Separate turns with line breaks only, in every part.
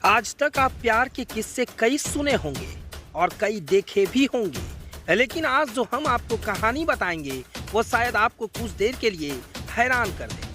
आज तक आप प्यार के किस्से कई सुने होंगे और कई देखे भी होंगे, लेकिन आज जो हम आपको कहानी बताएंगे वो शायद आपको कुछ देर के लिए हैरान कर दे।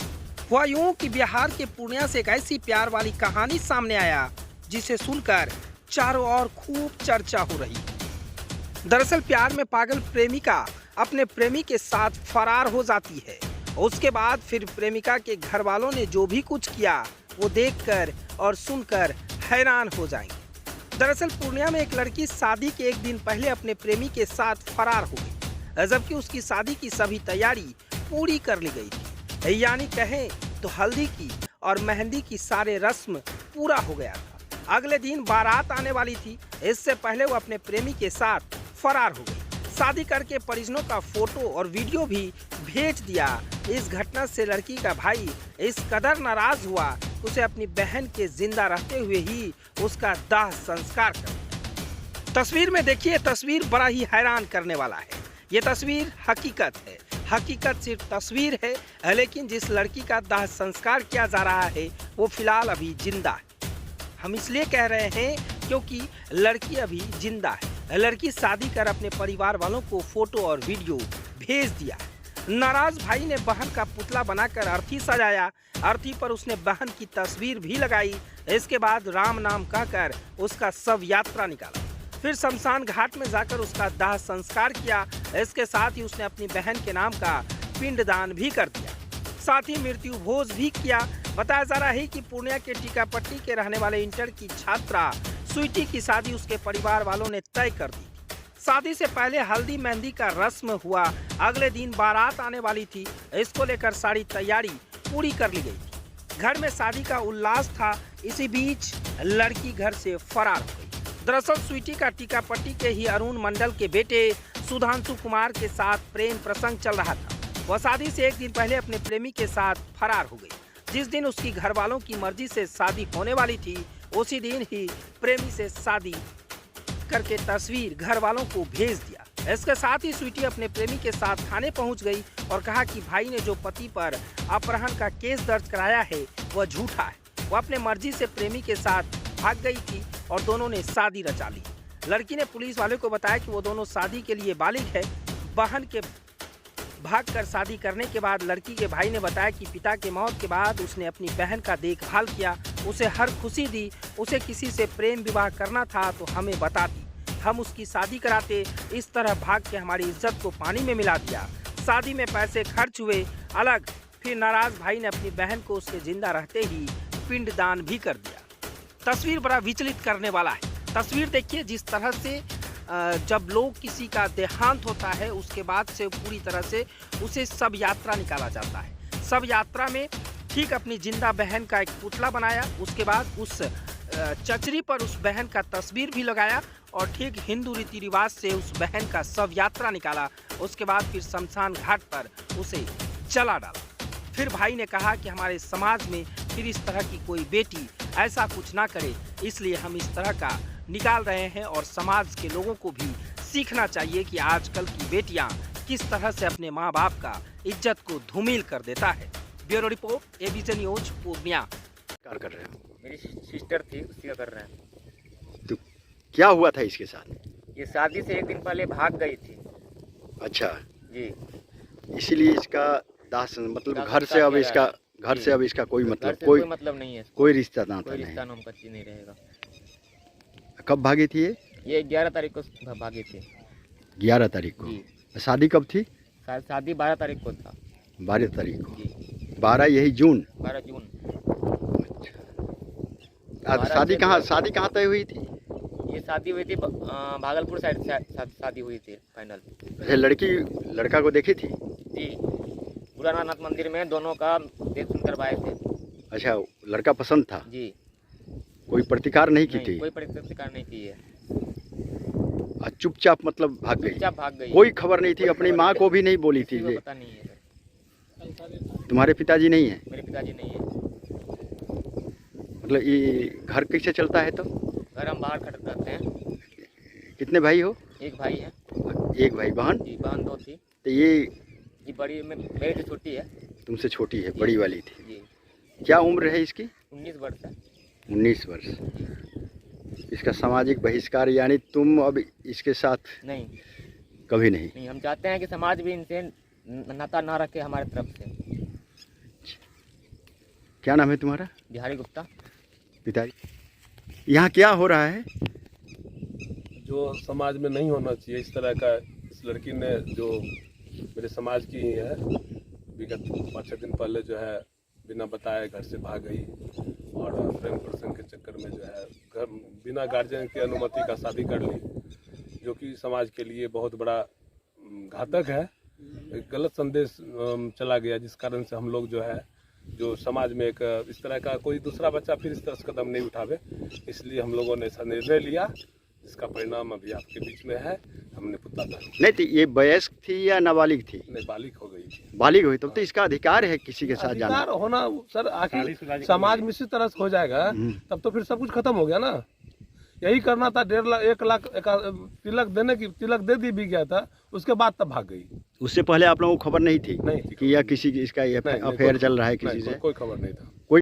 हुआ यूं कि बिहार के पूर्णिया से एक ऐसी प्यार वाली कहानी सामने आया जिसे सुनकर चारों ओर खूब चर्चा हो रही है। दरअसल प्यार में पागल प्रेमिका अपने प्रेमी के साथ फरार हो जाती है। उसके बाद फिर प्रेमिका के घर वालों ने जो भी कुछ किया वो देखकर और सुनकर हैरान हो जाएंगे। दरअसल पूर्णिया में एक लड़की शादी के एक दिन पहले अपने प्रेमी के साथ फरार हो गई, जबकि उसकी शादी की सभी तैयारी पूरी कर ली गई थी। यानी कहें तो हल्दी की और मेहंदी की सारे रस्म पूरा हो गया था। अगले दिन बारात आने वाली थी। इससे पहले वो अपने प्रेमी के साथ फरार हो गई। शादी करके परिजनों का फोटो और वीडियो भी भेज दिया। इस घटना से लड़की का भाई इस कदर नाराज हुआ, उसे अपनी बहन के जिंदा रहते हुए ही उसका दाह संस्कार कर दिया। तस्वीर में देखिए, तस्वीर बड़ा ही हैरान करने वाला है। ये तस्वीर हकीकत है। हकीकत सिर्फ तस्वीर है, लेकिन जिस लड़की का दाह संस्कार किया जा रहा है वो फिलहाल अभी जिंदा है। हम इसलिए कह रहे हैं क्योंकि लड़की अभी जिंदा है। लड़की शादी कर अपने परिवार वालों को फोटो और वीडियो भेज दिया। नाराज भाई ने बहन का पुतला बनाकर अर्थी सजाया। अर्थी पर उसने बहन की तस्वीर भी लगाई। इसके बाद राम नाम कहकर उसका शव यात्रा निकाला। फिर शमशान घाट में जाकर उसका दाह संस्कार किया। इसके साथ ही उसने अपनी बहन के नाम का पिंडदान भी कर दिया, साथ ही मृत्यु भोज भी किया। बताया जा रहा है कि पूर्णिया के टीकापट्टी के रहने वाले इंटर की छात्रा स्वीटी की शादी उसके परिवार वालों ने तय कर दी। शादी से पहले हल्दी मेहंदी का रस्म हुआ। अगले दिन बारात आने वाली थी। इसको लेकर सारी तैयारी पूरी कर ली गई थी। घर में शादी का उल्लास था। इसी बीच लड़की घर से फरार हो गई। दरअसल स्वीटी का टीकापट्टी के ही अरुण मंडल के बेटे सुधांशु कुमार के साथ प्रेम प्रसंग चल रहा था। वह शादी से एक दिन पहले अपने प्रेमी के साथ फरार हो गई। जिस दिन उसकी घर वालों की मर्जी से शादी होने वाली थी, उसी दिन ही प्रेमी से शादी करके तस्वीर घर वालों को भेज दिया। इसके साथ ही स्वीटी अपने प्रेमी के साथ थाने पहुंच गई और कहा कि भाई ने जो पति पर अपहरण का केस दर्ज कराया है वह झूठा है। वह अपने मर्जी से प्रेमी के साथ भाग गई थी और दोनों ने शादी रचा ली। लड़की ने पुलिस वाले को बताया कि वो दोनों शादी के लिए बालिग है। बहन के भागकर शादी करने के बाद लड़की के भाई ने बताया कि पिता के मौत के बाद उसने अपनी बहन का देखभाल किया, उसे हर खुशी दी। उसे किसी से प्रेम विवाह करना था तो हमें बताती, हम उसकी शादी कराते। इस तरह भाग के हमारी इज्जत को पानी में मिला दिया। शादी में पैसे खर्च हुए अलग। फिर नाराज भाई ने अपनी बहन को उसके जिंदा रहते ही पिंडदान भी कर दिया। तस्वीर बड़ा विचलित करने वाला है। तस्वीर देखिए, जिस तरह से जब लोग किसी का देहांत होता है उसके बाद से पूरी तरह से उसे शव यात्रा निकाला जाता है। शव यात्रा में ठीक अपनी जिंदा बहन का एक पुतला बनाया, उसके बाद उस चचरी पर उस बहन का तस्वीर भी लगाया और ठीक हिंदू रीति रिवाज से उस बहन का शव यात्रा निकाला। उसके बाद फिर शमशान घाट पर उसे जला डाला। फिर भाई ने कहा कि हमारे समाज में फिर इस तरह की कोई बेटी ऐसा कुछ ना करे, इसलिए हम इस तरह का निकाल रहे हैं और समाज के लोगों को भी सीखना चाहिए कि आजकल की बेटियां किस तरह से अपने माँ बाप का इज्जत को धूमिल कर देता है। Bureau report, ABC news, Purnia.
क्या कर रहे हैं?
मेरी सिस्टर थी, उसी का कर रहे हैं।
तो क्या हुआ था इसके साथ?
ये शादी से एक दिन पहले भाग गई थी।
अच्छा
जी,
इसीलिए इसका दाह मतलब
दाह
घर से
संस्कार
अब
किया
इसका
जाएगा।
घर से अब इसका कोई
घर
मतलब
से
कोई
मतलब नहीं है।
कोई रिश्ता नाता
कोई
नहीं।
रिश्ता नाम का चीज नहीं रहेगा।
कब भागी थी
ये 11 तारीख को भागी थी।
11 तारीख को।
जी,
शादी कब थी?
शादी 12 तारीख को था।
12 तारीख को।
जी,
12 यही जून।
12 जून।
शादी कहाँ तय हुई थी?
ये शादी हुई थी भागलपुर साइड से शादी हुई थी फाइनल।
अच्छा, लड़की लड़का को देखी थी?
जी, पुरानानाथ मंदिर में दोनों का देख सुन करवाए थे।
अच्छा, लड़का पसंद था?
जी,
कोई प्रतिकार नहीं की थी?
कोई प्रतिकार नहीं की है।
चुपचाप मतलब भाग गई?
चुपचाप भाग गई।
कोई खबर नहीं थी? अपनी माँ को भी नहीं बोली थी? ये
पता नहीं है सर।
तुम्हारे पिताजी नहीं है?
मेरे पिताजी नहीं है।
मतलब ये घर कैसे चलता है तो?
घर हम बाहर खड़े रहते हैं।
कितने भाई हो?
एक भाई है।
एक भाई। बहन?
जी, बहन 2 थी।
तो ये
बड़ी में मेरी से छोटी है।
तुमसे छोटी है, बड़ी वाली थी।
जी,
क्या उम्र है इसकी?
19 वर्ष है।
19 वर्ष। इसका सामाजिक बहिष्कार यानी तुम अब इसके साथ
नहीं
कभी नहीं?
नहीं, हम चाहते हैं कि समाज भी इनसे नाता ना रखे हमारे तरफ से।
क्या नाम है तुम्हारा?
बिहारी गुप्ता।
पिताजी, यहाँ क्या हो रहा है?
जो समाज में नहीं होना चाहिए इस तरह का, इस लड़की ने जो मेरे समाज की ही है, विगत 5-6 दिन पहले जो है बिना बताए घर से भाग गई और प्रेम प्रसंग के चक्कर में जो है घर बिना गार्जियन की अनुमति का शादी कर ली, जो कि समाज के लिए बहुत बड़ा घातक है। एक गलत संदेश चला गया, जिस कारण से हम लोग जो है जो समाज में एक इस तरह का कोई दूसरा बच्चा फिर इस तरह से कदम नहीं उठावे, इसलिए हम लोगों ने ऐसा निर्णय लिया, जिसका परिणाम अभी आपके बीच में है। हमने पुता
नहीं थी, ये वयस्क थी या नाबालिग थी?
नहीं, बालिग हो गई थी।
बालिग हुई, तब तो इसका अधिकार है किसी के साथ जाना।
अधिकार होना सर, आखिर समाज में इसी तरह से हो जाएगा तब तो फिर सब कुछ खत्म हो गया ना। यही करना था, 1.5 लाख 1 लाख तिलक देने की, तिलक दे दी भी गया था, उसके बाद तब भाग गई।
उससे पहले आप लोगों को खबर नहीं थी?
नहीं थी
कि या किसी की इसका अफेयर चल रहा है किसी से?
कोई खबर नहीं था।